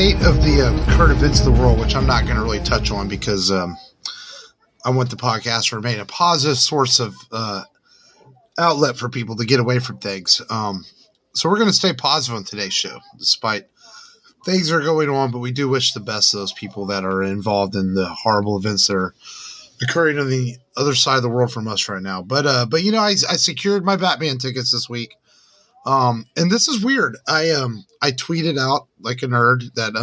state of the current events of the world, which I'm not going to really touch on because I want the podcast to remain a positive source of outlet for people to get away from things. So we're going to stay positive on today's show, despite things are going on, but we do wish the best of those people that are involved in the horrible events that are occurring on the other side of the world from us right now. But you know, I secured my Batman tickets this week. And this is weird. I tweeted out like a nerd that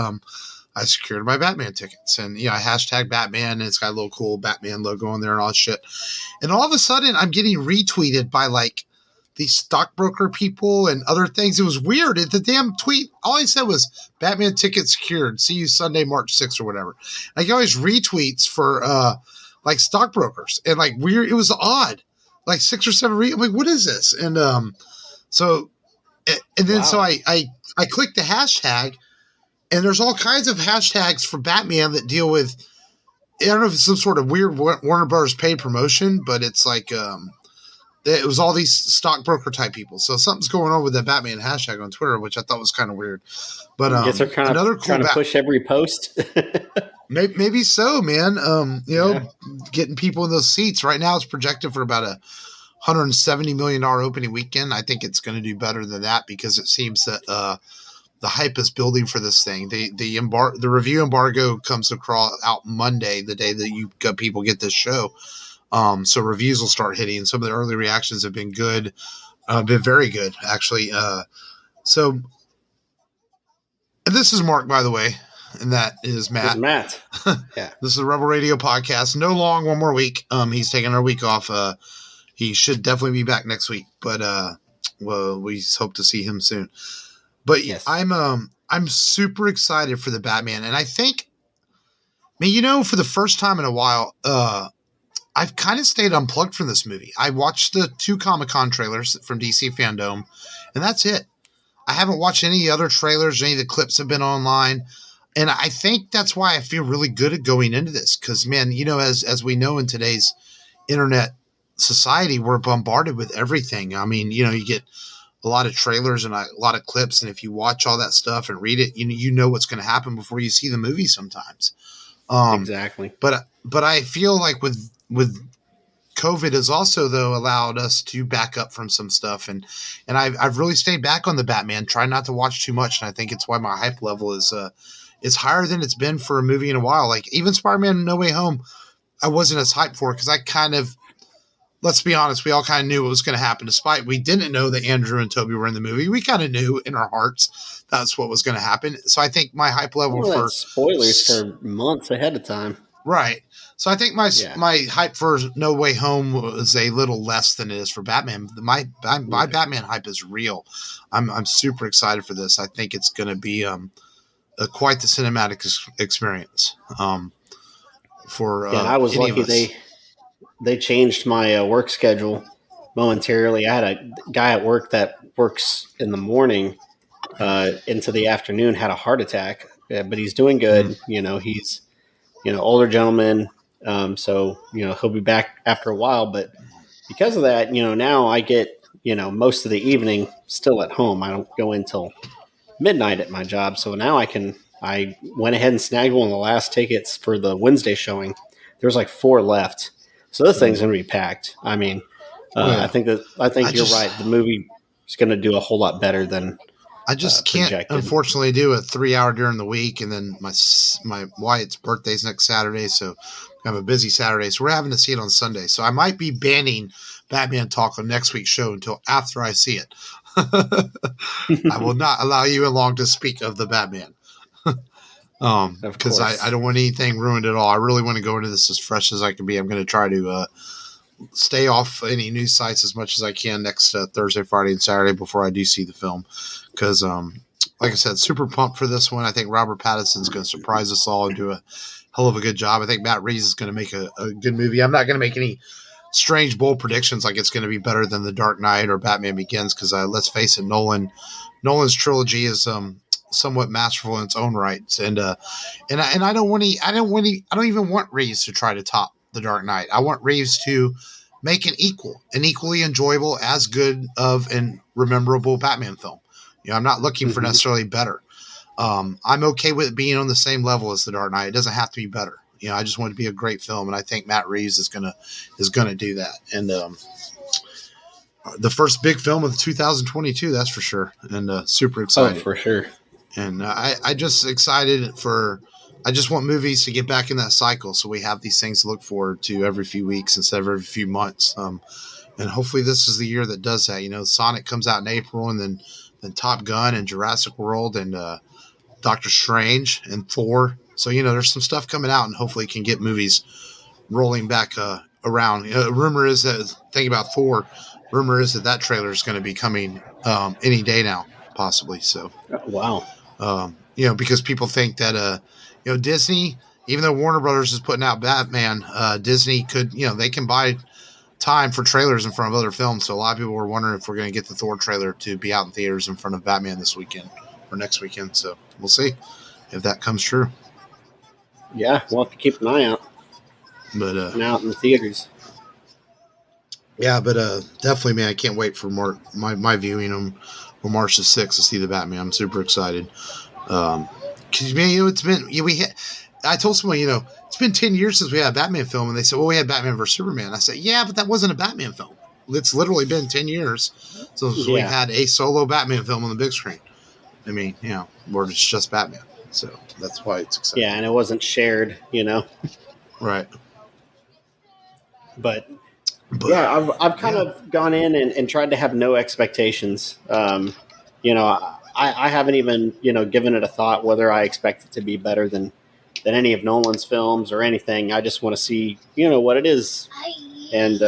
I secured my Batman tickets, and I hashtag Batman, and it's got a little cool Batman logo on there and all that shit. And all of a sudden, I'm getting retweeted by like these stockbroker people and other things. It was weird. The damn tweet, all I said was Batman tickets secured. See you Sunday, March 6th or whatever. I get all these retweets for like stockbrokers and like weird. It was odd. Like 6 or 7 I'm like, what is this? And so I clicked the hashtag, and there's all kinds of hashtags for Batman that deal with, I don't know if it's some sort of weird Warner Brothers paid promotion, but it's like it was all these stockbroker type people. So something's going on with the Batman hashtag on Twitter, which I thought was kind of weird. But I guess they're kind of trying to push every post. maybe so, man. Getting people in those seats right now is projected for about $170 million opening weekend. I think it's going to do better than that because it seems that the hype is building for this thing. The review embargo comes out Monday, the day that people get this show. So reviews will start hitting. Some of the early reactions have been good, been very good actually. And this is Mark, by the way, and that is Matt. This is Matt. Yeah. This is a Rebel Radio podcast. No long, one more week. He's taking our week off. He should definitely be back next week, but well, we hope to see him soon. But yes. I'm super excited for the Batman, and I think, for the first time in a while, I've kind of stayed unplugged from this movie. I watched the 2 Comic-Con trailers from DC Fandom, and that's it. I haven't watched any other trailers. Any of the clips have been online, and I think that's why I feel really good at going into this. Because, man, as we know in today's internet society, we're bombarded with everything. I mean, you get a lot of trailers and a lot of clips, and if you watch all that stuff and read it, you know what's going to happen before you see the movie sometimes. Exactly. But I feel like with COVID has also though allowed us to back up from some stuff, and I've really stayed back on the Batman, try not to watch too much, and I think it's why my hype level is higher than it's been for a movie in a while. Like even Spider-Man No Way Home, I wasn't as hyped for because I kind of, let's be honest, we all kind of knew what was going to happen. Despite we didn't know that Andrew and Toby were in the movie, we kind of knew in our hearts that's what was going to happen. So I think my hype level for spoilers for months ahead of time. Right. So I think my hype for No Way Home was a little less than it is for Batman. My Batman hype is real. I'm super excited for this. I think it's going to be quite the cinematic experience. I was lucky they changed my work schedule momentarily. I had a guy at work that works in the morning into the afternoon, had a heart attack, but he's doing good. Mm-hmm. He's older gentleman. So he'll be back after a while, but because of that, now I get, most of the evening still at home. I don't go until midnight at my job. So now I went ahead and snagged one of the last tickets for the Wednesday showing. There's like 4 left. So this thing's going to be packed. I mean, I think you're right. The movie is going to do a whole lot better than I just can't, projected. Unfortunately, do a 3-hour during the week, and then my Wyatt's birthday's next Saturday, so I have a busy Saturday. So we're having to see it on Sunday. So I might be banning Batman talk on next week's show until after I see it. I will not allow you along to speak of the Batman. Because I don't want anything ruined at all. I really want to go into this as fresh as I can be. I'm going to try to stay off any news sites as much as I can next Thursday, Friday, and Saturday before I do see the film. Because, like I said, super pumped for this one. I think Robert Pattinson's going to surprise us all and do a hell of a good job. I think Matt Reeves is going to make a good movie. I'm not going to make any strange, bold predictions like it's going to be better than The Dark Knight or Batman Begins because let's face it, Nolan's trilogy is somewhat masterful in its own rights, and I don't even want Reeves to try to top The Dark Knight. I want Reeves to make an equally enjoyable, as good of and rememberable Batman film. I'm not looking for necessarily better. I'm okay with it being on the same level as The Dark Knight. It doesn't have to be better. I just want it to be a great film, and I think Matt Reeves is gonna do that. And the first big film of 2022, that's for sure, and super excited. Oh, for sure. And I just excited for. I just want movies to get back in that cycle, so we have these things to look forward to every few weeks instead of every few months. And hopefully this is the year that does that. Sonic comes out in April, and then Top Gun and Jurassic World and Doctor Strange and Thor. So there's some stuff coming out, and hopefully can get movies rolling back around. Rumor is that thinking about Thor. Rumor is that trailer is going to be coming any day now, possibly. So wow. Because people think that Disney, even though Warner Brothers is putting out Batman, Disney could, they can buy time for trailers in front of other films. So a lot of people were wondering if we're going to get the Thor trailer to be out in theaters in front of Batman this weekend or next weekend. So we'll see if that comes true. Yeah, we'll have to keep an eye out. But out in the theaters. Yeah, but definitely, man, I can't wait for my viewing on March the 6th to see the Batman. I'm super excited. Because man, it's been I told someone, it's been 10 years since we had a Batman film, and they said, well, we had Batman vs Superman. I said, yeah, but that wasn't a Batman film. It's literally been 10 years since we had a solo Batman film on the big screen. I mean, where it's just Batman. So that's why it's exciting. Yeah, and it wasn't shared, Right. But yeah, I've kind of gone in and tried to have no expectations. I haven't even, given it a thought whether I expect it to be better than any of Nolan's films or anything. I just want to see, what it is. And,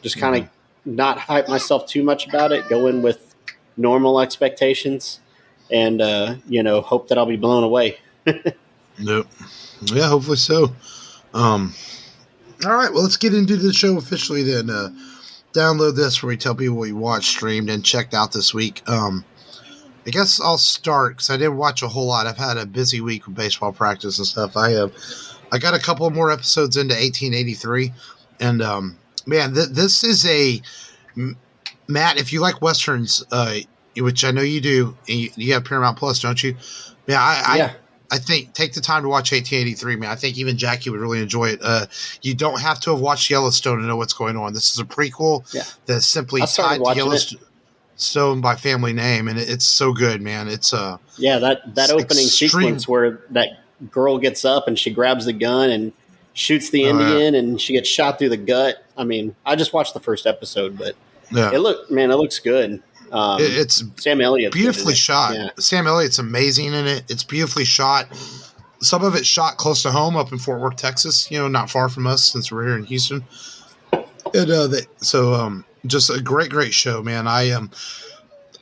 just kind of not hype myself too much about it, go in with normal expectations and, hope that I'll be blown away. Nope. Yeah, hopefully so. All right, well, let's get into the show officially then. Download this where we tell people what we watched, streamed, and checked out this week. I guess I'll start because I didn't watch a whole lot. I've had a busy week with baseball practice and stuff. I got a couple more episodes into 1883, and man, this is a Matt. If you like westerns, which I know you do, you have Paramount Plus, don't you? Yeah, I think take the time to watch 1883, man. I think even Jackie would really enjoy it. You don't have to have watched Yellowstone to know what's going on. This is a prequel that's simply tied to Yellowstone by family name, and it's so good, man. It's that opening sequence where that girl gets up and she grabs the gun and shoots the Indian, and she gets shot through the gut. I mean, I just watched the first episode, but it looks good. It's Sam Elliott beautifully shot. Yeah. Sam Elliott's amazing in it. It's beautifully shot. Some of it's shot close to home up in Fort Worth, Texas, not far from us since we're here in Houston. And just a great show, man. I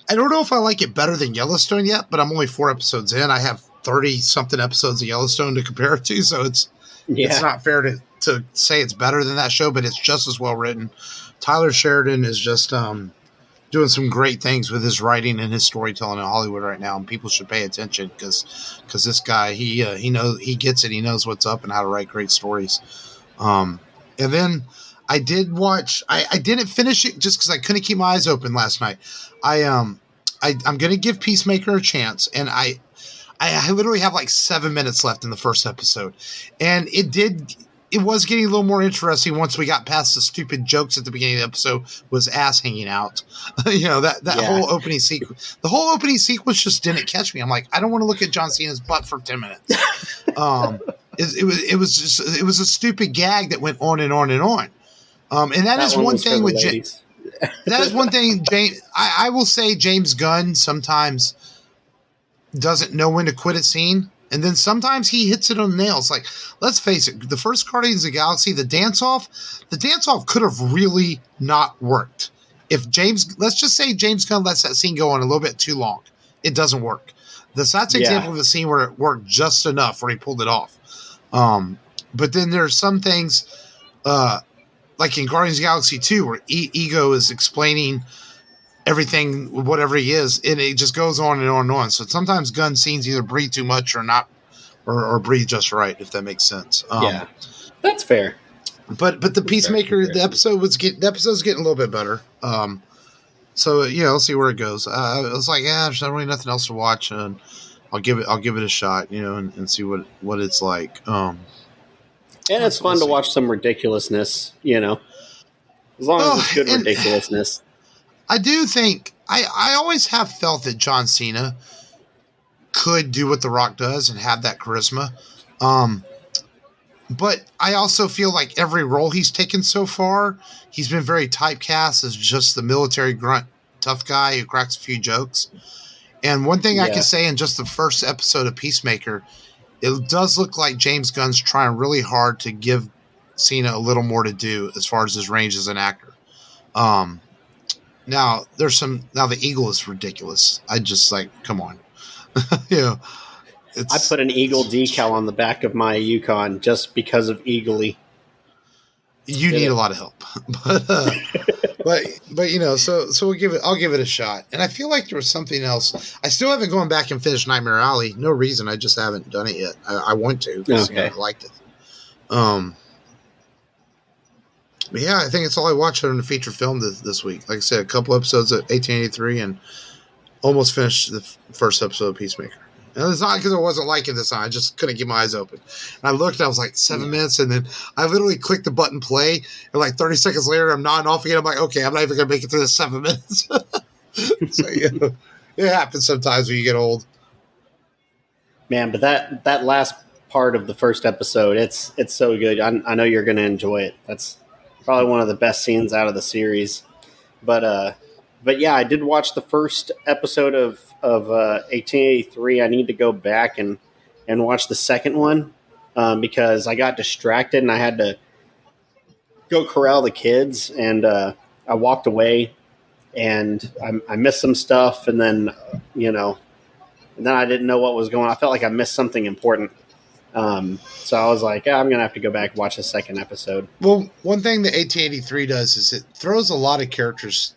don't know if I like it better than Yellowstone yet, but I'm only 4 episodes in. I have 30 something episodes of Yellowstone to compare it to, so it's not fair to say it's better than that show, but it's just as well written. Tyler Sheridan is just doing some great things with his writing and his storytelling in Hollywood right now, and people should pay attention because this guy he gets it. He knows what's up and how to write great stories. And then I did watch. I didn't finish it just because I couldn't keep my eyes open last night. I'm going to give Peacemaker a chance, and I literally have like 7 minutes left in the first episode, and it was getting a little more interesting once we got past the stupid jokes at the beginning of the episode was ass hanging out. Whole opening sequence. The whole opening sequence just didn't catch me. I'm like, I don't want to look at John Cena's butt for 10 minutes. It was a stupid gag that went on and on and on. And that is one thing with James. That is one thing, James. I will say James Gunn sometimes doesn't know when to quit a scene. And then sometimes he hits it on the nails. Like, let's face it, the first Guardians of the Galaxy, the dance-off could have really not worked. Let's just say James Gunn lets that scene go on a little bit too long. It doesn't work. That's an example of a scene where it worked just enough where he pulled it off. But then there's some things, like in Guardians of the Galaxy 2, where Ego is explaining everything, whatever he is, and it just goes on and on and on. So sometimes Gunn scenes either breathe too much or not, or breathe just right, if that makes sense. That's fair. But the Peacemaker, the episode's getting a little bit better. So I'll see where it goes. I was like, there's not really nothing else to watch, and I'll give it a shot, and see what it's like. And it's fun to watch some ridiculousness, as long as it's good ridiculousness. I do think I always have felt that John Cena could do what The Rock does and have that charisma. But I also feel like every role he's taken so far, he's been very typecast as just the military grunt tough guy who cracks a few jokes. And one thing I can say in just the first episode of Peacemaker, it does look like James Gunn's trying really hard to give Cena a little more to do as far as his range as an actor. Now the eagle is ridiculous. I just come on. I put an eagle decal on the back of my Yukon just because of eagly. You need a lot of help, but so I'll give it a shot. And I feel like there was something else. I still haven't gone back and finished Nightmare Alley. No reason. I just haven't done it yet. I want to. Okay. I liked it. But yeah, I think it's all I watched on the feature film this week. Like I said, a couple episodes of 1883 and almost finished the first episode of Peacemaker. And it's not because I wasn't liking this song. I just couldn't keep my eyes open. And I looked, I was like 7 minutes, and then I literally clicked the button play, and like 30 seconds later, I'm nodding off again. I'm like, okay, I'm not even going to make it through the 7 minutes. So, it happens sometimes when you get old. Man, but that last part of the first episode, it's so good. I know you're going to enjoy it. That's probably one of the best scenes out of the series. But yeah, I did watch the first episode of 1883. I need to go back and watch the second one because I got distracted and I had to go corral the kids, and I walked away and I missed some stuff, and then I didn't know what was going on. I felt like I missed something important. So I was like, I'm going to have to go back and watch the second episode. Well, one thing that 1883 does is it throws a lot of characters.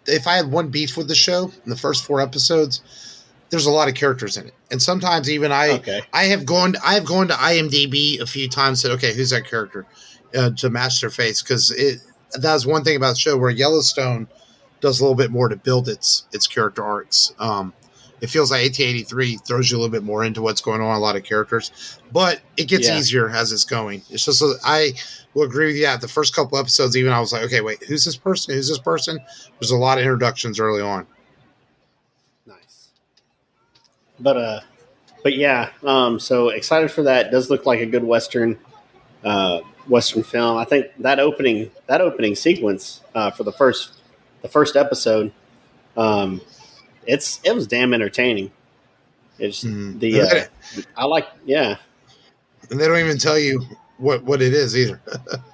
If I had one beef with the show in the first 4 episodes, there's a lot of characters in it. And sometimes even I have gone to IMDb a few times and said, okay, who's that character to match their face? Because that's one thing about the show where Yellowstone does a little bit more to build its character arcs. It feels like 1883 throws you a little bit more into what's going on, a lot of characters. But it gets easier as it's going. It's just, I will agree with you. At the first couple episodes, even I was like, okay, wait, who's this person? Who's this person? There's a lot of introductions early on. Nice. But yeah, so excited for that. It does look like a good Western film. I think that opening sequence for the first episode, it was damn entertaining. It's I like. And they don't even tell you what it is either.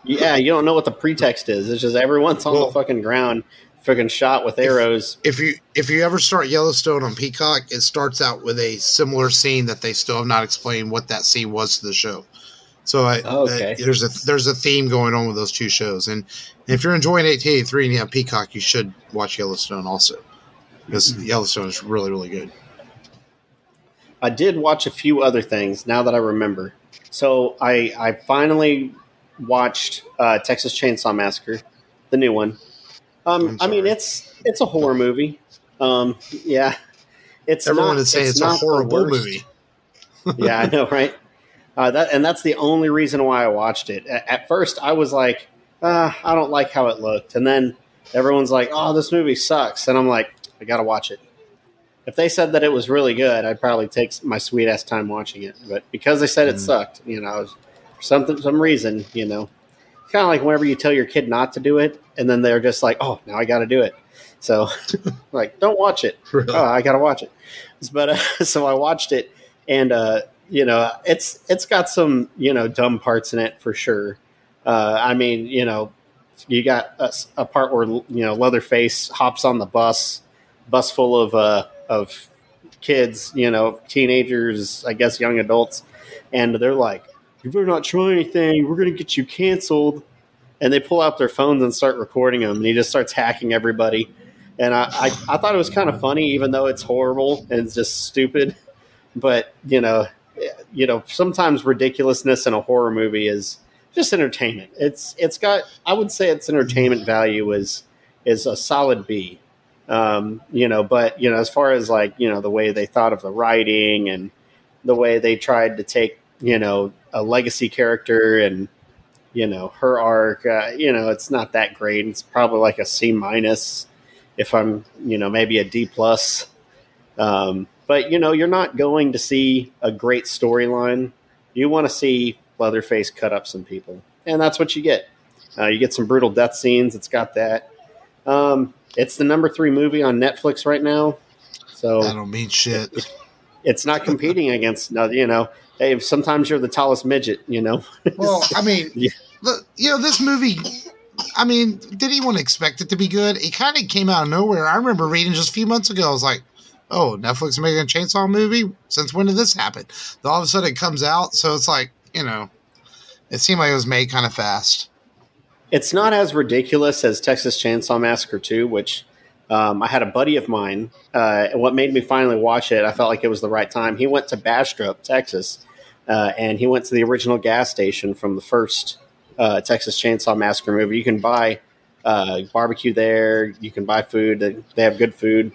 Yeah, you don't know what the pretext is. It's just everyone's on the fucking ground, freaking shot with arrows. If you ever start Yellowstone on Peacock, it starts out with a similar scene that they still have not explained what that scene was to the show. So there's a theme going on with those two shows. And if you're enjoying 1883 and you have Peacock, you should watch Yellowstone also. Because Yellowstone is really, really good. I did watch a few other things now that I remember. So I finally watched Texas Chainsaw Massacre, the new one. I mean, it's a horror movie. It's everyone is saying it's a horrible movie. Yeah, I know, right? That's the only reason why I watched it. At first, I was like, I don't like how it looked, and then everyone's like, "Oh, this movie sucks," and I'm like, I gotta watch it. If they said that it was really good, I'd probably take my sweet ass time watching it. But because they said it sucked, for some reason, it's kind of like whenever you tell your kid not to do it, and then they're just like, "Oh, now I got to do it." So, like, don't watch it. Really? Oh, I got to watch it. But so I watched it, and it's got some dumb parts in it for sure. I mean, you got a part where Leatherface hops on the bus full of kids, teenagers, I guess young adults, and they're like, "You better not try anything. We're going to get you canceled." And they pull out their phones and start recording him, and he just starts hacking everybody. And I thought it was kind of funny, even though it's horrible and it's just stupid. But sometimes ridiculousness in a horror movie is just entertainment. It's got, I would say its entertainment value is a solid B. But as far as like, the way they thought of the writing and the way they tried to take, a legacy character and, her arc, it's not that great. It's probably like a C- if I'm, maybe a D+. But you're not going to see a great storyline. You want to see Leatherface cut up some people, and that's what you get. You get some brutal death scenes. It's got that. It's the number 3 movie on Netflix right now. So I don't mean shit. It's not competing against, hey, sometimes you're the tallest midget, Well, I mean, this movie, I mean, did anyone expect it to be good? It kind of came out of nowhere. I remember reading just a few months ago, I was like, oh, Netflix making a Chainsaw movie? Since when did this happen? Then all of a sudden it comes out, so it's like, it seemed like it was made kind of fast. It's not as ridiculous as Texas Chainsaw Massacre 2, which I had a buddy of mine. What made me finally watch it, I felt like it was the right time. He went to Bastrop, Texas, and he went to the original gas station from the first Texas Chainsaw Massacre movie. You can buy barbecue there. You can buy food. They have good food.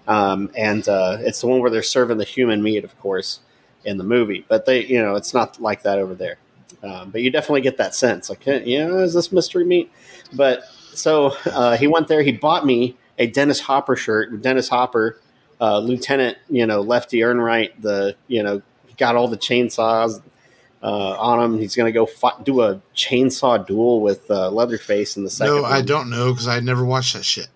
And it's the one where they're serving the human meat, of course, in the movie. But it's not like that over there. But you definitely get that sense, like, is this mystery meat? But so he went there. He bought me a Dennis Hopper shirt. Dennis Hopper, Lieutenant, Lefty Earnwright. He got all the chainsaws on him. He's going to go do a chainsaw duel with Leatherface in the second. No, one. I don't know because I never watched that shit.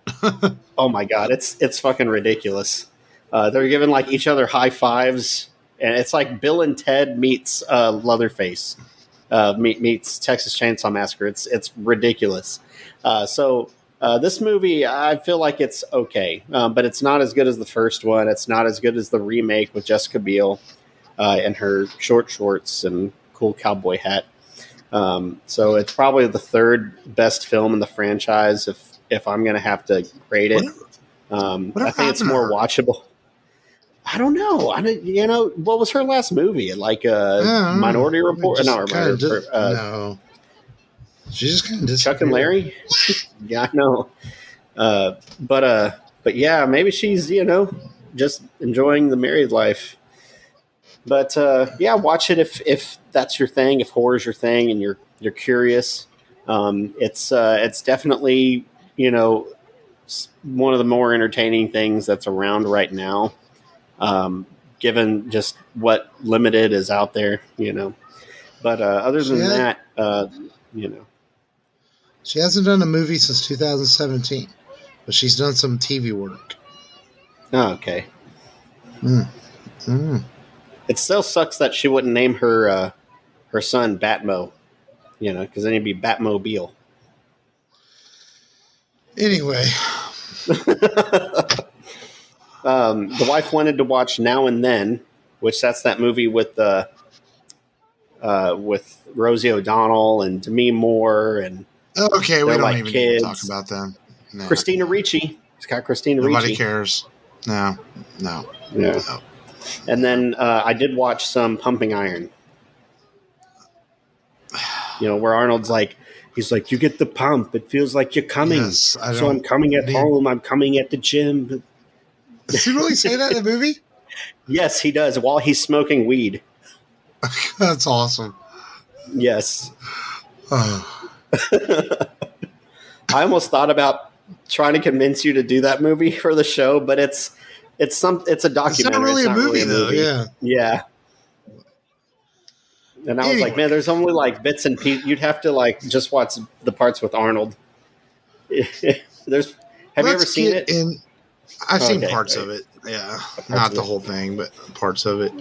Oh my god, it's fucking ridiculous. They're giving like each other high fives, and it's like Bill and Ted meets Leatherface. Meets Texas Chainsaw Massacre. It's ridiculous. So this movie, I feel like it's okay, but it's not as good as the first one. It's not as good as the remake with Jessica Biel and her short shorts and cool cowboy hat. So it's probably the 3rd best film in the franchise if I'm going to have to grade it. I think it's more watchable. I don't know. What was her last movie? Like Minority Report? No, no. She just kind of disappeared. Chuck and Larry? Yeah, I know. But yeah, maybe she's, just enjoying the married life. But yeah, watch it if that's your thing, if horror's your thing and you're curious. It's definitely, one of the more entertaining things that's around right now. Given just what limited is out there, But other than that, She hasn't done a movie since 2017, but she's done some TV work. Oh, okay. It still sucks that she wouldn't name her son Batmo, because then he'd be Batmobile. Anyway. The wife wanted to watch Now and Then, which that's that movie with Rosie O'Donnell and Demi Moore and okay, we don't even need to talk about them. No. Christina Ricci. It's got Christina Ricci. Nobody cares. No. And then I did watch some Pumping Iron. Where Arnold's like, he's like, you get the pump. It feels like you're coming. Yes, so I'm coming at home. I'm coming at the gym. Does he really say that in the movie? Yes, he does. While he's smoking weed. That's awesome. Yes. I almost thought about trying to convince you to do that movie for the show, but it's a documentary. It's not really a movie, though. Yeah. Yeah. And I was like, man, there's only like bits and pieces. You'd have to like just watch the parts with Arnold. Have you ever seen it? I've seen parts of it. Yeah. Not the whole thing, but parts of it.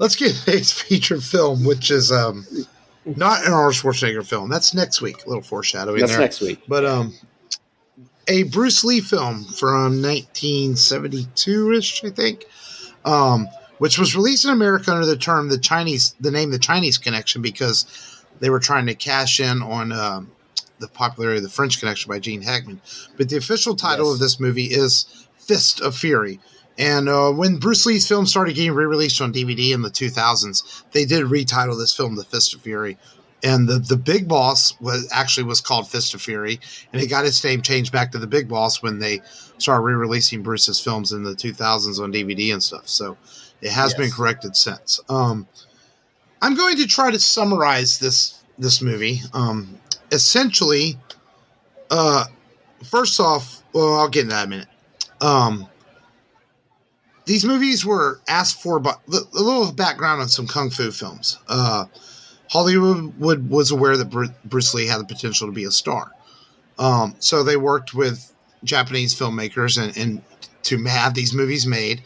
Let's get today's featured film, which is not an Arnold Schwarzenegger film. That's next week. A little foreshadowing there. That's next week. But a Bruce Lee film from 1972-ish, I think, which was released in America under the name The Chinese Connection, because they were trying to cash in on the popularity of The French Connection by Gene Hackman. But the official title of this movie is Fist of Fury. And when Bruce Lee's films started getting re-released on DVD in the 2000s, they did retitle this film The Fist of Fury. And the big boss was called Fist of Fury, and he got his name changed back to the Big Boss when they started re-releasing Bruce's films in the 2000s on DVD and stuff. So it has been corrected since. I'm going to try to summarize this movie. Essentially, first off, well, I'll get into that in a minute. These movies were asked for by a little background on some kung fu films. Hollywood was aware that Bruce Lee had the potential to be a star. So they worked with Japanese filmmakers and to have these movies made.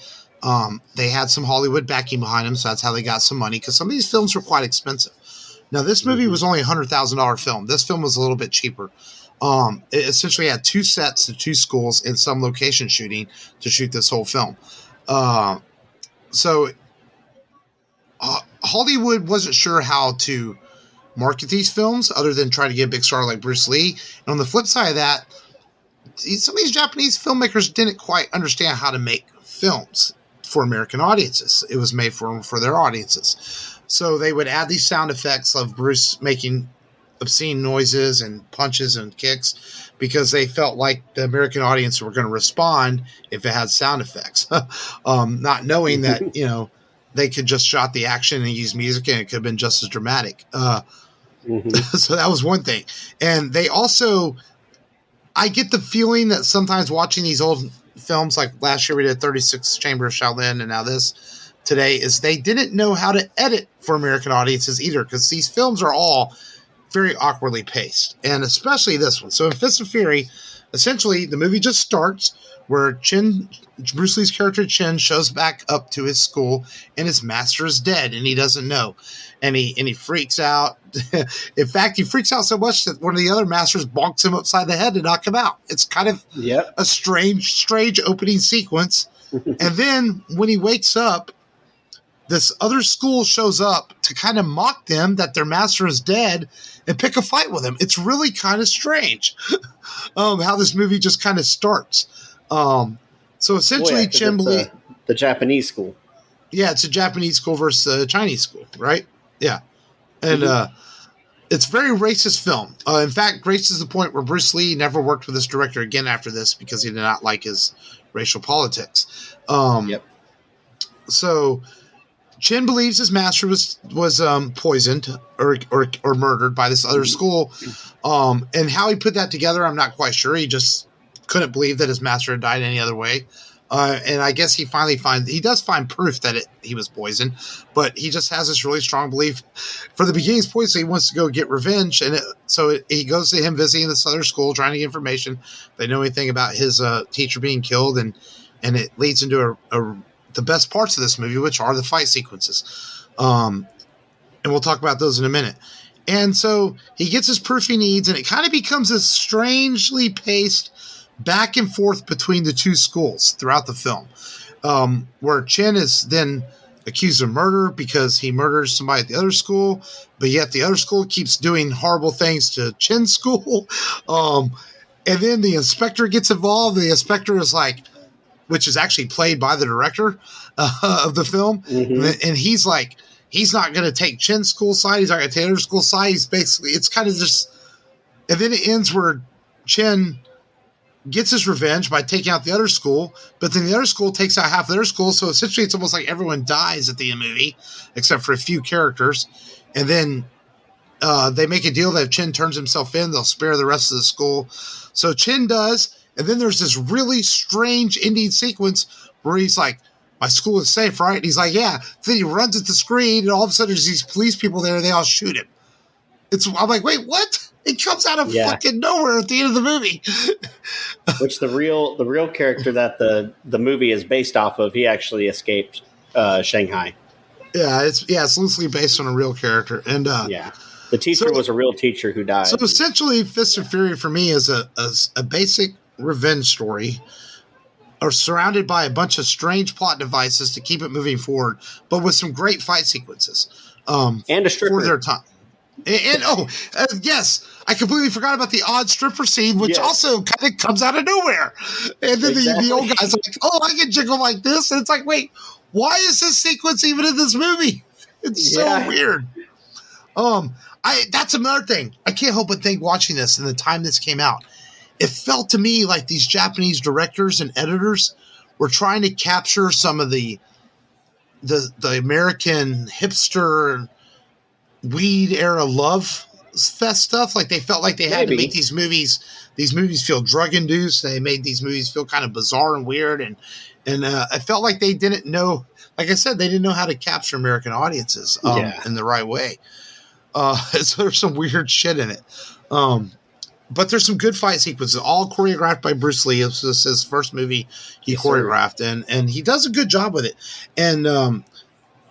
They had some Hollywood backing behind them, so that's how they got some money, because some of these films were quite expensive. Now, this movie was only a $100,000 film. This film was a little bit cheaper. It essentially had 2 sets to 2 schools and some location shooting to shoot this whole film. Hollywood wasn't sure how to market these films other than try to get a big star like Bruce Lee. And on the flip side of that, some of these Japanese filmmakers didn't quite understand how to make films for American audiences. It was made for their audiences. So they would add these sound effects of Bruce making obscene noises and punches and kicks because they felt like the American audience were going to respond if it had sound effects. Not knowing that, they could just shot the action and use music and it could have been just as dramatic. So that was one thing. And they also, I get the feeling that sometimes watching these old films, like last year we did 36 Chamber of Shaolin and now this today, is they didn't know how to edit for American audiences either, because these films are all very awkwardly paced, and especially this one. So in Fist of Fury, essentially the movie just starts where Bruce Lee's character Chen shows back up to his school and his master is dead and he doesn't know. And he freaks out. In fact, he freaks out so much that one of the other masters bonks him upside the head to knock him out. It's kind of a strange opening sequence. And then when he wakes up, this other school shows up to kind of mock them that their master is dead and pick a fight with him. It's really kind of strange how this movie just kind of starts. So essentially, Chen believes the Japanese school. Yeah, it's a Japanese school versus a Chinese school, right? Yeah, and it's a very racist film. In fact, racist to the point where Bruce Lee never worked with this director again after this because he did not like his racial politics. So Chen believes his master was poisoned or murdered by this other school, and how he put that together, I'm not quite sure. He just couldn't believe that his master had died any other way. And I guess he does find proof that he was poisoned, but he just has this really strong belief for the beginning's point. So he wants to go get revenge. And he goes to him visiting this other school, trying to get information. They know anything about his teacher being killed. And it leads into the best parts of this movie, which are the fight sequences. And we'll talk about those in a minute. And so he gets his proof he needs, and it kind of becomes a strangely paced back and forth between the two schools throughout the film, where Chen is then accused of murder because he murders somebody at the other school, but yet the other school keeps doing horrible things to Chen's school. And then the inspector gets involved. The inspector is like, which is actually played by the director of the film. And he's like, he's not going to take Chen's school side. He's not going to take other school side. He's basically, it's kind of just, and then it ends where Chen gets his revenge by taking out the other school, but then the other school takes out half of their school. So essentially it's almost like everyone dies at the end of the movie, except for a few characters. And then they make a deal that if Chen turns himself in, they'll spare the rest of the school. So Chen does. And then there's this really strange ending sequence where he's like, my school is safe, right? And he's like, yeah. Then he runs at the screen, and all of a sudden there's these police people there, and they all shoot him. I'm like, wait, what? It comes out of fucking nowhere at the end of the movie. Which the real character that the movie is based off of, he actually escaped Shanghai. Yeah, it's loosely based on a real character, and the teacher was a real teacher who died. So essentially, Fist of Fury for me is a basic revenge story, are surrounded by a bunch of strange plot devices to keep it moving forward, but with some great fight sequences. And a stripper for their time. And yes, I completely forgot about the odd stripper scene, which also kind of comes out of nowhere. And then the old guy's like, "Oh, I can jiggle like this," and it's like, wait, why is this sequence even in this movie? It's so weird. That's another thing. I can't help but think watching this and the time this came out, it felt to me like these Japanese directors and editors were trying to capture some of the American hipster weed era love fest stuff. Like they felt like they had to make these movies feel drug induced. They made these movies feel kind of bizarre and weird. And I felt like they didn't know, like I said, they didn't know how to capture American audiences in the right way. So there's some weird shit in it. But there's some good fight sequences, all choreographed by Bruce Lee. This is his first movie he choreographed, and he does a good job with it. And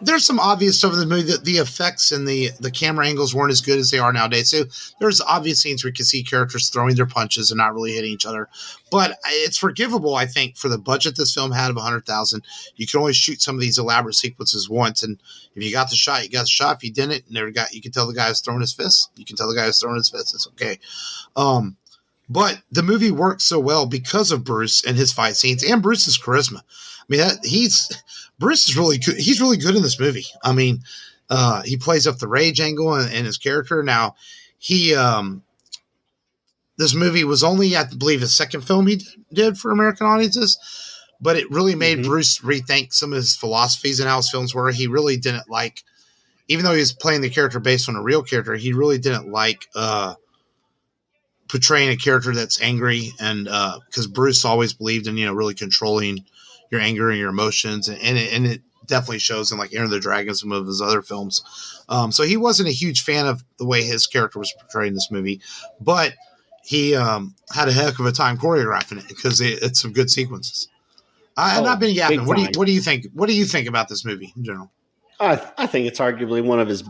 there's some obvious stuff in the movie that the effects and the camera angles weren't as good as they are nowadays. So there's obvious scenes where you can see characters throwing their punches and not really hitting each other. But it's forgivable, I think, for the budget this film had of $100,000. You can only shoot some of these elaborate sequences once, and if you got the shot, you got the shot. If you didn't, you can tell the guy was throwing his fist. You can tell the guy was throwing his fist. It's okay. But the movie works so well because of Bruce and his fight scenes and Bruce's charisma. I mean, Bruce is really good. He's really good in this movie. I mean, he plays up the rage angle and his character. Now, this movie was only, I believe, his second film he did for American audiences, but it really made Bruce rethink some of his philosophies and how his films were. He really didn't like, even though he was playing the character based on a real character, he really didn't like portraying a character that's angry, and because Bruce always believed in really controlling your anger and your emotions, and it definitely shows in like Enter the Dragon, some of his other films. So he wasn't a huge fan of the way his character was portrayed in this movie, but he had a heck of a time choreographing it because it's some good sequences. I've not been yapping. What do you think? What do you think about this movie in general? I think it's arguably one of his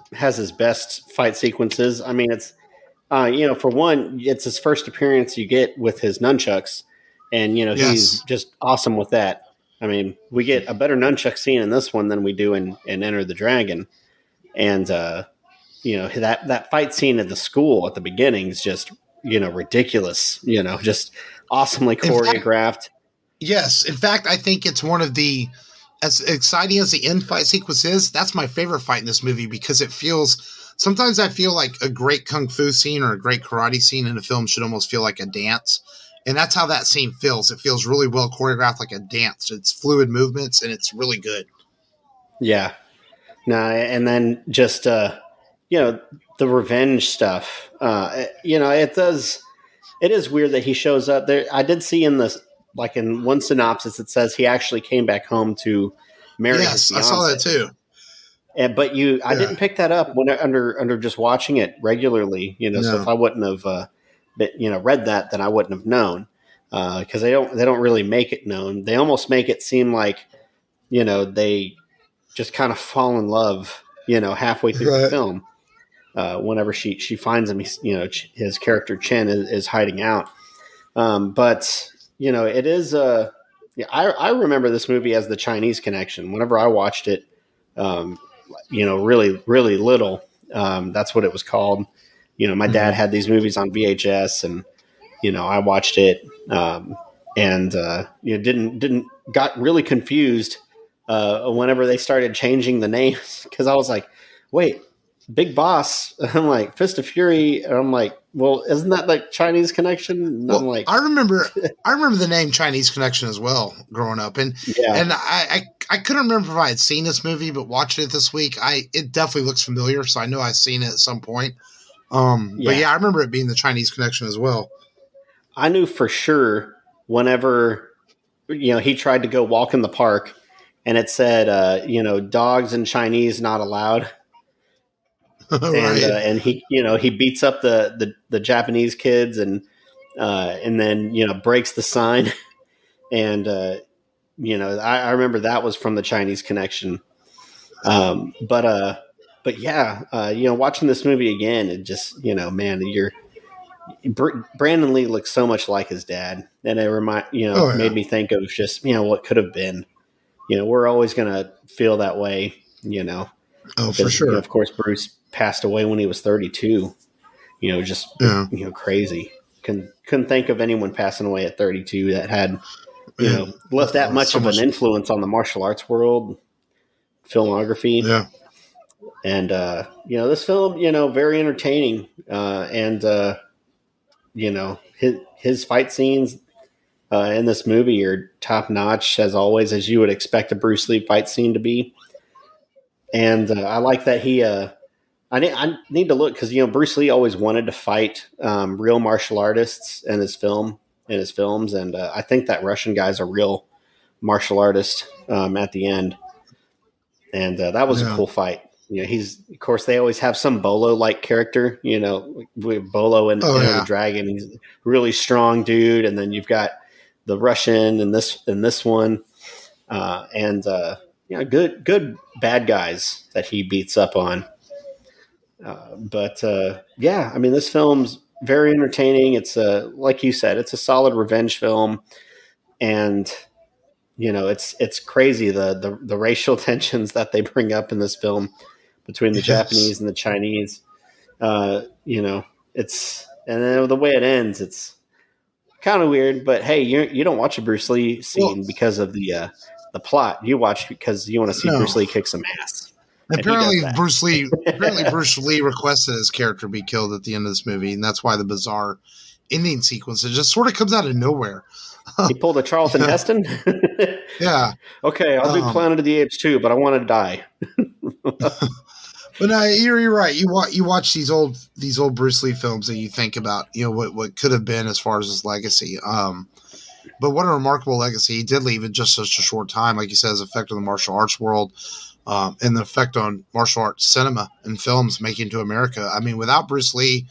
best fight sequences. I mean, it's for one, it's his first appearance you get with his nunchucks, and he's just awesome with that. I mean, we get a better nunchuck scene in this one than we do in Enter the Dragon, and that fight scene at the school at the beginning is just ridiculous. Just awesomely choreographed. Yes, in fact, I think it's one of the, as exciting as the end fight sequence is, that's my favorite fight in this movie because it feels, sometimes I feel like a great kung fu scene or a great karate scene in a film should almost feel like a dance. And that's how that scene feels. It feels really well choreographed, like a dance. It's fluid movements, and it's really good. Yeah. No, and then just, the revenge stuff. It is weird that he shows up there. I did see in one synopsis, it says he actually came back home to marry his fiancée. I saw that too. But I didn't pick that up under just watching it regularly, so if I wouldn't have, read that, then I wouldn't have known, because they don't really make it known. They almost make it seem like, they just kind of fall in love, halfway through the film. Whenever she finds him, his character Chen is hiding out. But it is I remember this movie as The Chinese Connection. Whenever I watched it, really, really little, that's what it was called. My dad had these movies on VHS, and I watched it, and got really confused whenever they started changing the names, because I was like, wait, Big Boss, and I'm like, Fist of Fury, and I'm like, well, isn't that like Chinese Connection? And I'm like, I remember the name Chinese Connection as well growing up, and I couldn't remember if I had seen this movie, but watching it this week, it definitely looks familiar, so I know I've seen it at some point. But I remember it being the Chinese Connection as well. I knew for sure whenever he tried to go walk in the park, and it said dogs and Chinese not allowed. Right. And he beats up the Japanese kids and then breaks the sign, and I remember that was from the Chinese Connection. But watching this movie again, it just man, Brandon Lee looks so much like his dad, and it made me think of just what could have been. We're always gonna feel that way, Oh, for sure. Of course, Bruce passed away when he was 32. Crazy. Couldn't think of anyone passing away at 32 that had left that much of an influence on the martial arts world, filmography. Yeah. And this film, very entertaining, and his fight scenes in this movie are top notch as always, as you would expect a Bruce Lee fight scene to be. And I like that he. I need to look because Bruce Lee always wanted to fight real martial artists in his films, and I think that Russian guy's a real martial artist at the end, and that was a cool fight. Of course, they always have some Bolo-like character, with Bolo and the Dragon. He's a really strong dude. And then you've got the Russian in this one. Good bad guys that he beats up on. This film's very entertaining. It's like you said, it's a solid revenge film. And it's crazy the racial tensions that they bring up in this film between the Japanese and the Chinese. It's and then the way it ends, it's kind of weird. But hey, you don't watch a Bruce Lee scene because of the plot. You watch because you want to see Bruce Lee kick some ass. Apparently, Bruce Lee requested his character be killed at the end of this movie, and that's why the bizarre ending sequence, it just sort of comes out of nowhere. He pulled a Charlton Heston. Yeah. Okay, I'll do Planet of the Apes too, but I want to die. But no, you're right. You watch these old Bruce Lee films and you think about what could have been as far as his legacy. But what a remarkable legacy he did leave in just such a short time. Like you said, his effect on the martial arts world, and the effect on martial arts cinema and films making to America. I mean, without Bruce Lee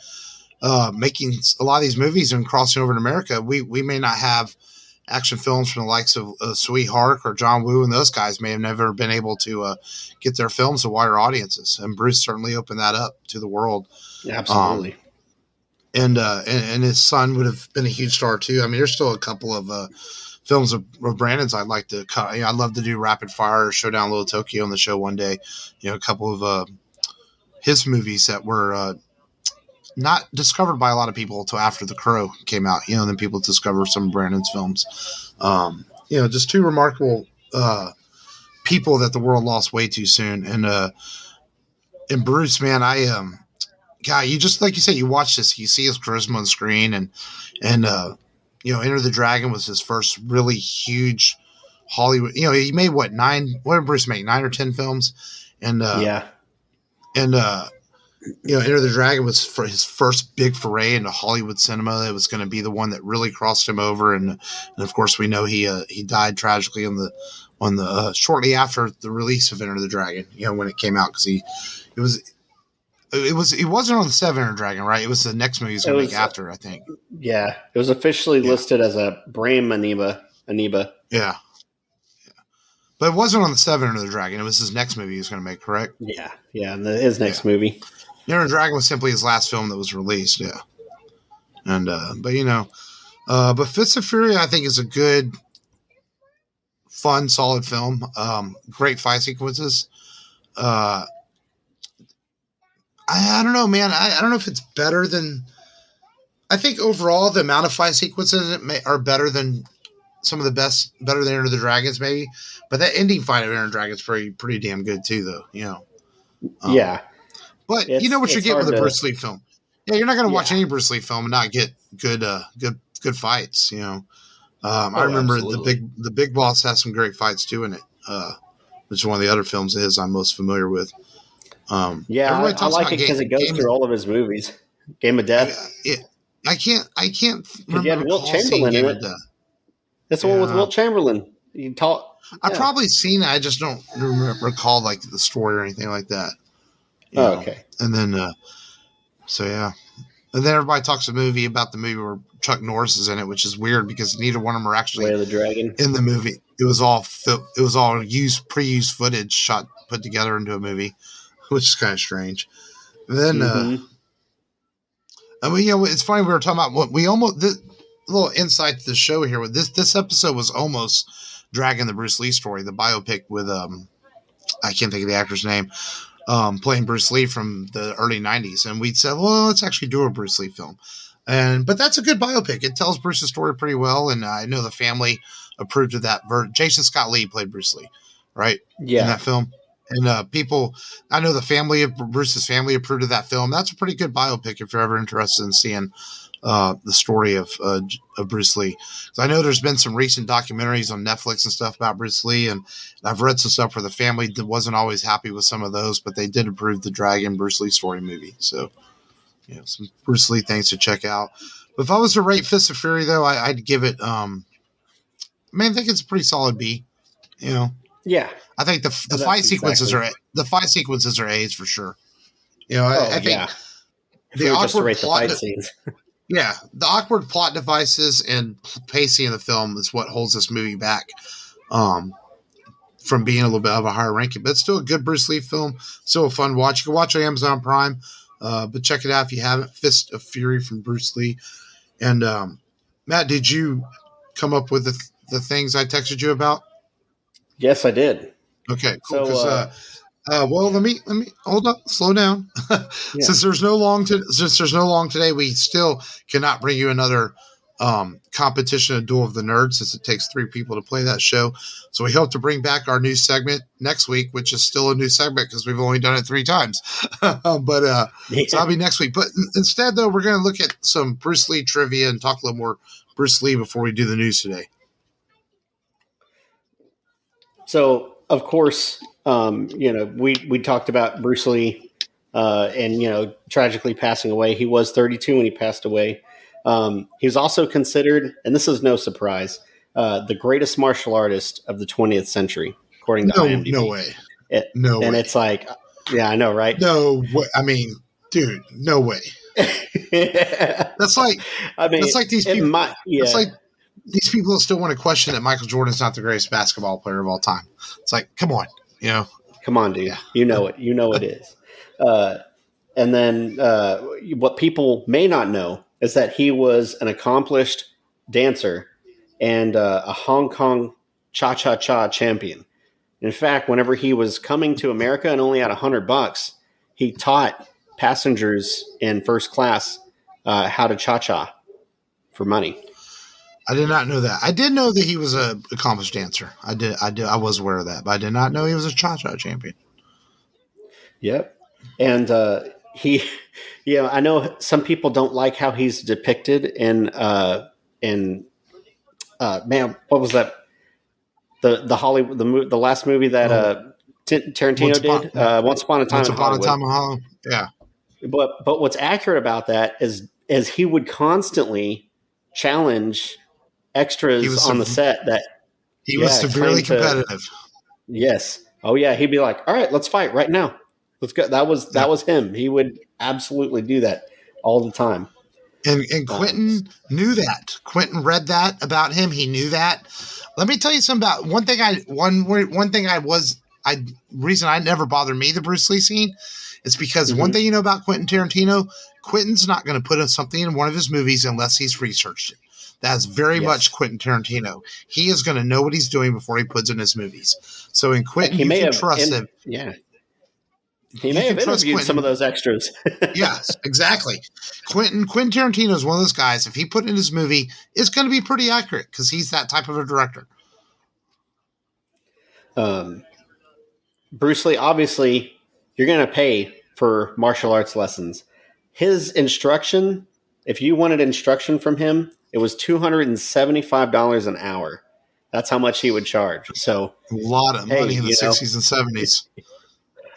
making a lot of these movies and crossing over to America, we may not have action films from the likes of Sui Hark or John Woo, and those guys may have never been able to get their films to wider audiences. And Bruce certainly opened that up to the world. Yeah, absolutely. And his son would have been a huge star too. I mean, there's still a couple of films of Brandon's I'd like to cut. I'd love to do Rapid Fire or Showdown Little Tokyo on the show one day. A couple of his movies that were not discovered by a lot of people until after The Crow came out, and then people discover some of Brandon's films. Just two remarkable people that the world lost way too soon. And Bruce, man, God, you just, like you said, you watch this, you see his charisma on screen, and Enter the Dragon was his first really huge Hollywood. He made what did Bruce make? 9 or 10 films, and Enter the Dragon was for his first big foray into Hollywood cinema. It was going to be the one that really crossed him over, and of course we know he died tragically on the shortly after the release of Enter the Dragon. When it came out, because it wasn't on the 7 Enter the Dragon, right? It was the next movie he was going to make after, I think. Yeah, it was officially listed as a brain amoeba. Yeah. But it wasn't on the 7 Enter the Dragon. It was his next movie he was going to make, correct? Yeah, and his next movie. Enter the Dragon was simply his last film that was released, yeah. And but Fist of Fury, I think, is a good, fun, solid film. Great fight sequences. I don't know, man. I don't know if it's better than. I think overall the amount of fight sequences are better than some of the best, better than Enter the Dragons, maybe. But that ending fight of Enter the Dragons is pretty damn good too, though. Yeah. But you know what you get with a Bruce Lee film. Yeah, you're not going to watch any Bruce Lee film and not get good fights. I remember absolutely. the Big Boss has some great fights too in it, which is one of the other films of his I'm most familiar with. I like it because it goes through all of his movies. Game of Death. I can't remember. You had Wilt Chamberlain in it. That's the one with Wilt Chamberlain. I've probably seen it. I just don't recall like the story or anything like that. Okay. And then, and then everybody talks about the movie where Chuck Norris is in it, which is weird because neither one of them are actually Way of the Dragon in the movie. It was all pre-used footage put together into a movie, which is kind of strange. And then, it's funny. We were talking about what we almost, this little insight to the show here with this episode was almost dragging the Bruce Lee story, the biopic with, I can't think of the actor's name, playing Bruce Lee from the early 90s. And we said, well, let's actually do a Bruce Lee film. But that's a good biopic. It tells Bruce's story pretty well. And I know the family approved of that. Jason Scott Lee played Bruce Lee, right? Yeah. In that film. And people, I know Bruce's family approved of that film. That's a pretty good biopic if you're ever interested in seeing the story of Bruce Lee. So I know there's been some recent documentaries on Netflix and stuff about Bruce Lee, and I've read some stuff where the family wasn't always happy with some of those, but they did approve the Dragon Bruce Lee story movie. So, some Bruce Lee things to check out. But if I was to rate Fist of Fury, though, I'd give it. I think it's a pretty solid B. Yeah. I think the fight sequences are A's for sure. I think the awkward plot scenes. Yeah, the awkward plot devices and pacing of the film is what holds this movie back from being a little bit of a higher ranking. But it's still a good Bruce Lee film, still a fun watch. You can watch it on Amazon Prime, but check it out if you haven't. Fist of Fury from Bruce Lee. And Matt, did you come up with the things I texted you about? Yes, I did. Okay, cool. Well, let me hold up, slow down. Yeah. Since there's no long today, we still cannot bring you another competition, a Duel of the Nerds, since it takes 3 people to play that show. So we hope to bring back our new segment next week, which is still a new segment because we've only done it 3 times. So that'll be next week. But instead, though, we're going to look at some Bruce Lee trivia and talk a little more Bruce Lee before we do the news today. So, of course, we talked about Bruce Lee and tragically passing away. He was 32 when he passed away. He was also considered, and this is no surprise, the greatest martial artist of the 20th century, according to IMDb. No way. And it's like, yeah, I know, right? No way. I mean, dude, no way. That's like these people. That's like these people that still want to question that Michael Jordan's not the greatest basketball player of all time. It's like, come on, Come on, dude. Yeah. You know it. You know it is. And then what people may not know is that he was an accomplished dancer and a Hong Kong cha-cha-cha champion. In fact, whenever he was coming to America and only had $100, he taught passengers in first class how to cha-cha for money. I did not know that. I did know that he was an accomplished dancer. I was aware of that, but I did not know he was a cha-cha champion. Yep. And I know some people don't like how he's depicted in man, what was that? The Hollywood, the last movie that Tarantino did, Once Upon a Time in Hollywood. Yeah. But what's accurate about that is he would constantly challenge extras on the set that he was severely competitive. Yes. Oh yeah. He'd be like, all right, let's fight right now. Let's go. That was him. He would absolutely do that all the time. And Quentin knew that. Quentin read that about him. He knew that. Let me tell you something about reason I never bothered me, the Bruce Lee scene, is because one thing you know about Quentin Tarantino, Quentin's not going to put something in one of his movies unless he's researched it. That's very much Quentin Tarantino. He is going to know what he's doing before he puts in his movies. So in Quentin, you can trust him. Yeah. He may have interviewed some of those extras. Yes, exactly. Quentin Tarantino is one of those guys. If he put in his movie, it's going to be pretty accurate because he's that type of a director. Bruce Lee, obviously, you're going to pay for martial arts lessons. His instruction, if you wanted instruction from him, it was $275 an hour. That's how much he would charge. So a lot of money in the 60s and 70s.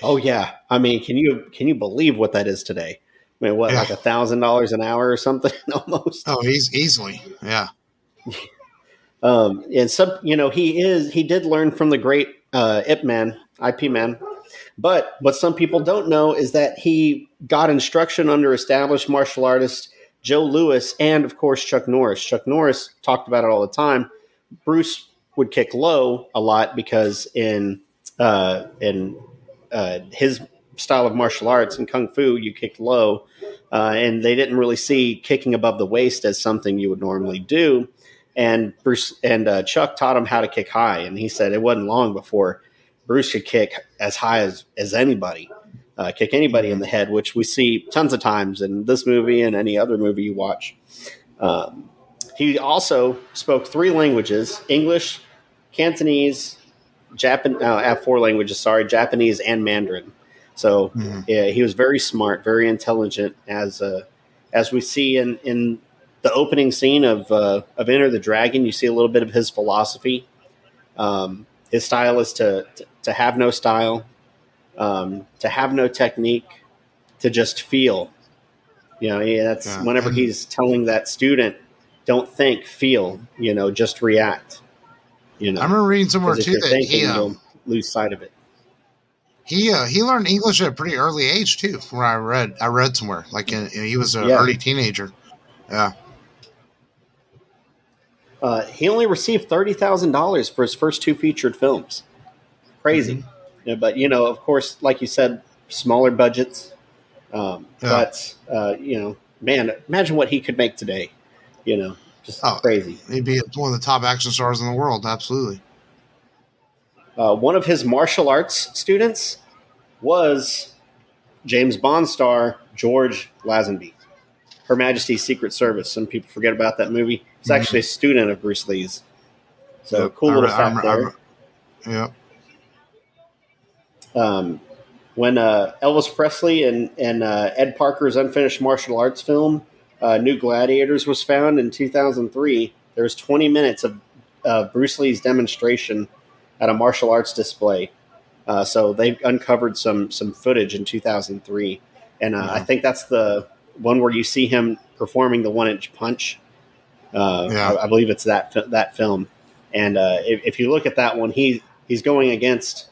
Oh yeah, I mean, can you believe what that is today? I mean, like $1,000 an hour or something almost? Oh, he's easily, yeah. And some, he did learn from the great IP Man. But what some people don't know is that he got instruction under established martial artists Joe Louis and, of course, Chuck Norris. Chuck Norris talked about it all the time. Bruce would kick low a lot because in his style of martial arts and kung fu, you kicked low, and they didn't really see kicking above the waist as something you would normally do. And Bruce and Chuck taught him how to kick high, and he said it wasn't long before Bruce could kick as high as anybody, kick anybody in the head, which we see tons of times in this movie and any other movie you watch. He also spoke 3 languages: English, Cantonese, I have 4 languages. Sorry, Japanese and Mandarin. So yeah, he was very smart, very intelligent. As we see in the opening scene of Enter the Dragon, you see a little bit of his philosophy. His style is to have no style, to have no technique, to just feel. Whenever he's telling that student, don't think, feel. Just react. I remember reading somewhere too that you'll lose sight of it. He learned English at a pretty early age too. From what I read somewhere, like he was an early teenager. Yeah. He only received $30,000 for his first 2 featured films. Crazy, but of course, like you said, smaller budgets. But man, imagine what he could make today. Just crazy. He'd be one of the top action stars in the world. Absolutely. One of his martial arts students was James Bond star George Lazenby, Her Majesty's Secret Service. Some people forget about that movie. He's actually a student of Bruce Lee's. So cool little fact there. When Elvis Presley and Ed Parker's unfinished martial arts film, New Gladiators, was found in 2003, there was 20 minutes of Bruce Lee's demonstration at a martial arts display. So they uncovered some footage in 2003. And I think that's the one where you see him performing the 1-inch punch. I believe it's that film. And if you look at that one, he's going against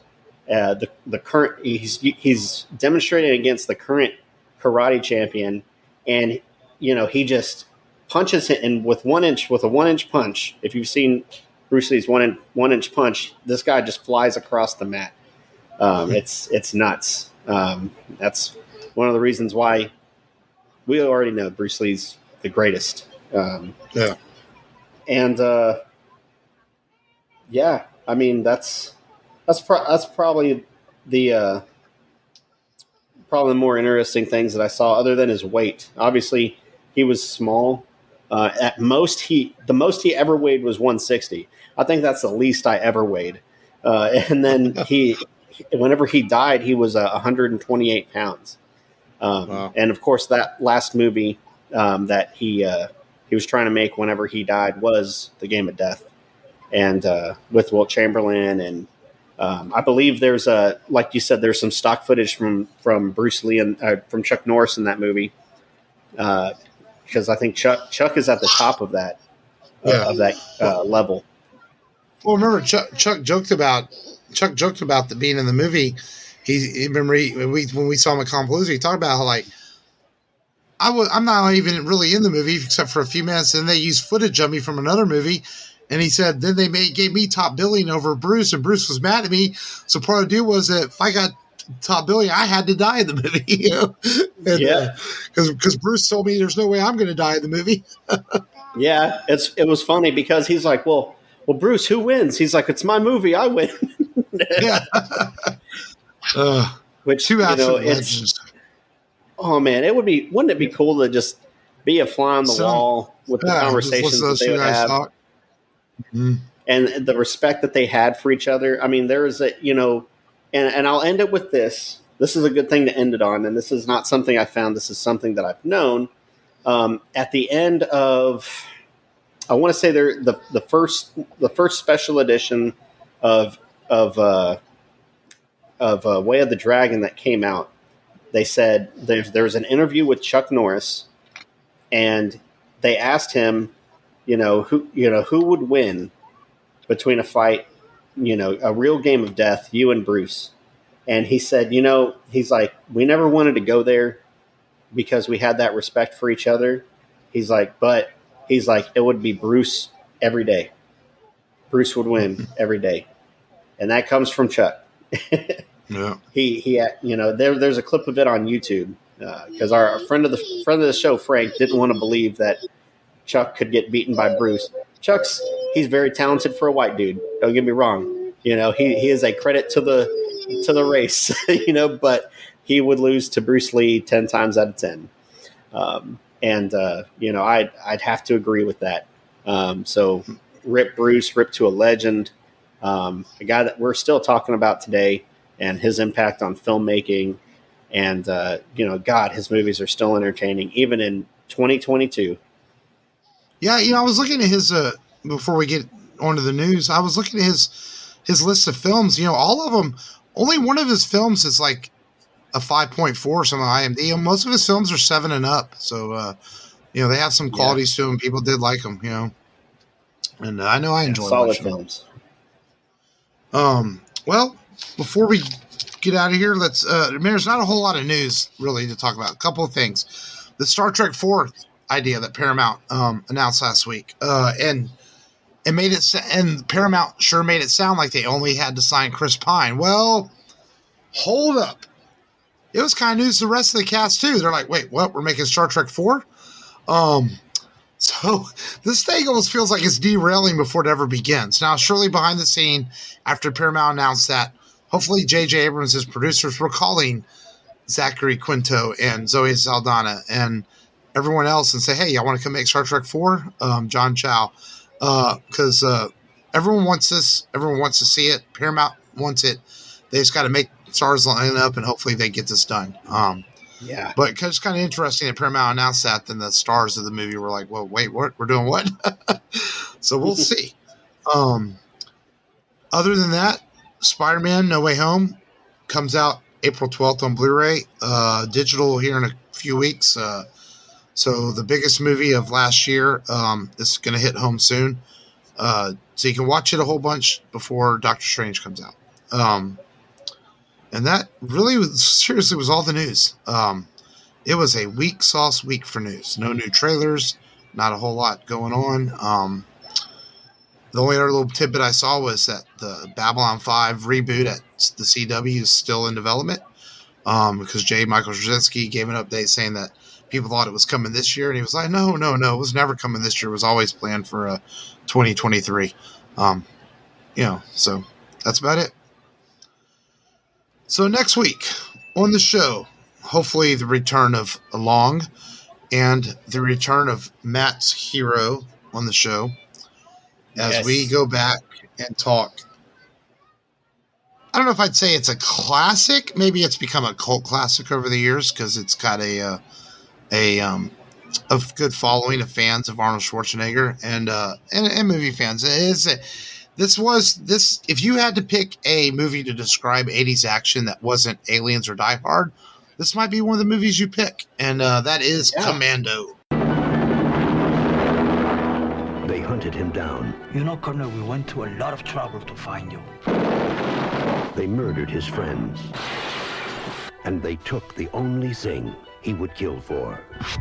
the current. He's demonstrating against the current karate champion, and he just punches it, and with a 1-inch punch. If you've seen Bruce Lee's 1-inch punch, this guy just flies across the mat. It's nuts. That's one of the reasons why we already know Bruce Lee's the greatest. And I mean that's probably the more interesting things that I saw, other than his weight. Obviously, he was small. At most, the most he ever weighed was 160. I think that's the least I ever weighed. And then whenever he died, he was 128 pounds. Wow. And of course, that last movie that he was trying to make whenever he died was The Game of Death, and with Wilt Chamberlain, and I believe there's like you said, there's some stock footage from Bruce Lee and from Chuck Norris in that movie, because I think Chuck is at the top of that level. Well, remember Chuck joked about the being in the movie. When we saw him at Compalooza, he talked about how, like, I'm not even really in the movie except for a few minutes, and they used footage of me from another movie. And he said, then they gave me top billing over Bruce, and Bruce was mad at me. So part of the deal was that if I got top billing, I had to die in the movie. Because Bruce told me there's no way I'm going to die in the movie. Yeah, it was funny because he's like, well, Bruce, who wins? He's like, it's my movie, I win. Yeah. Which, two absolute legends. Oh man, wouldn't it be cool to just be a fly on the wall with the conversations that they would have, and the respect that they had for each other. I mean, there is and I'll end it with this. This is a good thing to end it on, and this is not something I found. This is something that I've known. At the end of, I want to say the first special edition of Way of the Dragon that came out. They said there was an interview with Chuck Norris, and they asked him, who would win between a fight, a real game of death, you and Bruce. And he said, he's like, we never wanted to go there because we had that respect for each other. He's like, it would be Bruce every day. Bruce would win every day. And that comes from Chuck. Yeah. There's a clip of it on YouTube because our friend of the show, Frank, didn't want to believe that Chuck could get beaten by Bruce. He's very talented for a white dude. Don't get me wrong. He is a credit to the race. But he would lose to Bruce Lee 10 times out of 10. I'd have to agree with that. So rip Bruce, rip to a legend. A guy that we're still talking about today, and his impact on filmmaking. And, God, his movies are still entertaining, even in 2022. Yeah, I was looking at his, before we get onto the news, I was looking at his list of films. All of them, only one of his films is like a 5.4 or something on IMDb. Most of his films are 7 and up. So, they have some qualities to them. People did like them, And I know I enjoy solid films. Well, before we get out of here, there's not a whole lot of news really to talk about. A couple of things. The Star Trek 4 idea that Paramount announced last week, and Paramount sure made it sound like they only had to sign Chris Pine. Well, hold up. It was kind of news to the rest of the cast too. They're like, wait, what? We're making Star Trek 4? So this thing almost feels like it's derailing before it ever begins. Now, surely behind the scene, after Paramount announced that, hopefully J.J. Abrams' producers were calling Zachary Quinto and Zoe Saldana and everyone else and say, hey, y'all want to come make Star Trek 4? John Chow. Because everyone wants this. Everyone wants to see it. Paramount wants it. They just got to make stars line up, and hopefully they get this done. But it's kind of interesting that Paramount announced that, then the stars of the movie were like, well, wait, what? We're doing what? So we'll see. Other than that, Spider-Man No Way Home comes out April 12th on Blu-ray, digital here in a few weeks. So the biggest movie of last year is going to hit home soon. So you can watch it a whole bunch before Doctor Strange comes out. And that really was all the news. It was a weak sauce week for news. No new trailers, not a whole lot going on. The only other little tidbit I saw was that the Babylon 5 reboot at the CW is still in development because J. Michael Straczynski gave an update saying that people thought it was coming this year, and he was like, no, it was never coming this year. It was always planned for 2023. So that's about it. So next week on the show, hopefully the return of Long and the return of Matt's Hero on the show as we go back and talk. I don't know if I'd say it's a classic. Maybe it's become a cult classic over the years because it's got a good following of fans of Arnold Schwarzenegger and movie fans. If you had to pick a movie to describe 80s action that wasn't Aliens or Die Hard, this might be one of the movies you pick, and that is Commando. They hunted him down. Colonel, we went to a lot of trouble to find you. They murdered his friends. And they took the only thing he would kill for.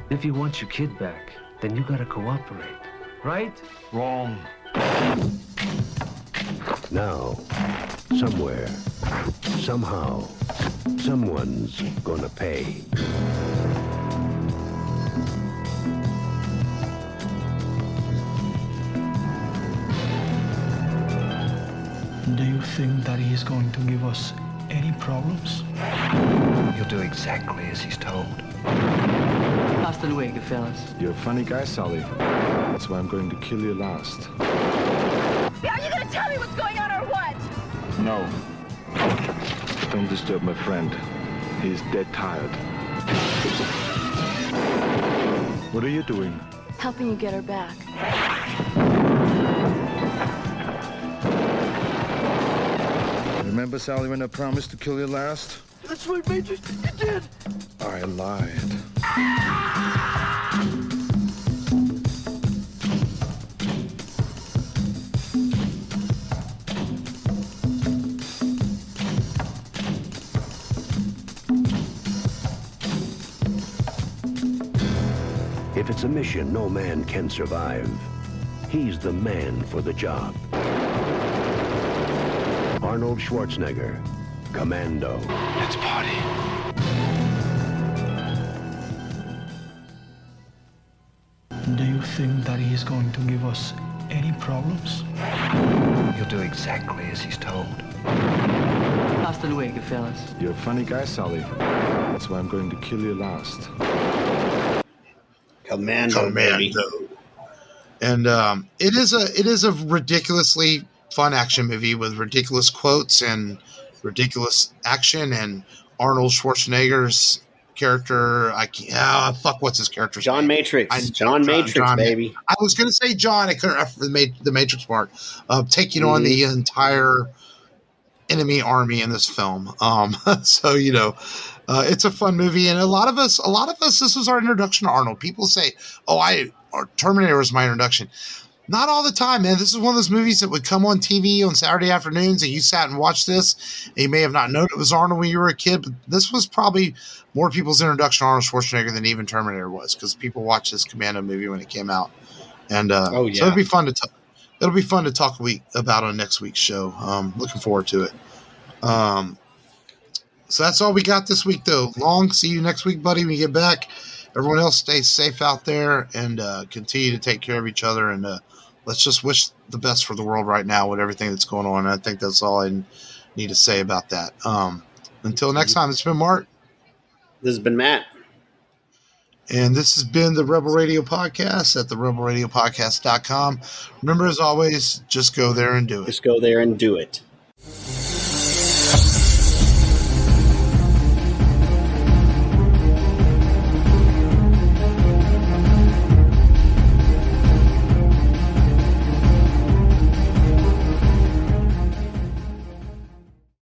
If you want your kid back, then you gotta cooperate. Right? Wrong. Now, somewhere, somehow, someone's gonna pay. Do you think that he is going to give us any problems? You'll do exactly as he's told. Hasta luego, fellas. You're a funny guy, Sully. That's why I'm going to kill you last. Are you going to tell me what's going on or what? No. Don't disturb my friend. He's dead tired. What are you doing? Helping you get her back. Remember, Sally, when I promised to kill you last? That's right, Major. You did. I lied. If it's a mission no man can survive, he's the man for the job. Arnold Schwarzenegger, Commando. Let's party. Do you think that he is going to give us any problems? You'll do exactly as he's told. Hasta luego, fellas. You're a funny guy, Sully. That's why I'm going to kill you last. Commando. And it is a ridiculously fun action movie with ridiculous quotes and ridiculous action, and Arnold Schwarzenegger's character. What's his character's John name? Matrix. John Matrix, baby. I was going to say John. I couldn't remember the Matrix part. Taking on the entire enemy army in this film. So it's a fun movie, and a lot of us, this was our introduction to Arnold. People say, Terminator was my introduction. Not all the time, man. This is one of those movies that would come on TV on Saturday afternoons, and you sat and watched this, and you may have not known it was Arnold when you were a kid, but this was probably more people's introduction to Arnold Schwarzenegger than even Terminator was, because people watched this Commando movie when it came out. And so it'll be fun to talk. It'll be fun to talk about on next week's show. Looking forward to it. So that's all we got this week, though. Long, see you next week, buddy, when you get back. Everyone else stay safe out there and continue to take care of each other. And let's just wish the best for the world right now with everything that's going on. And I think that's all I need to say about that. Until next time, it's been Mark. This has been Matt. And this has been the Rebel Radio Podcast at therebelradiopodcast.com. Remember, as always, just go there and do it. Just go there and do it.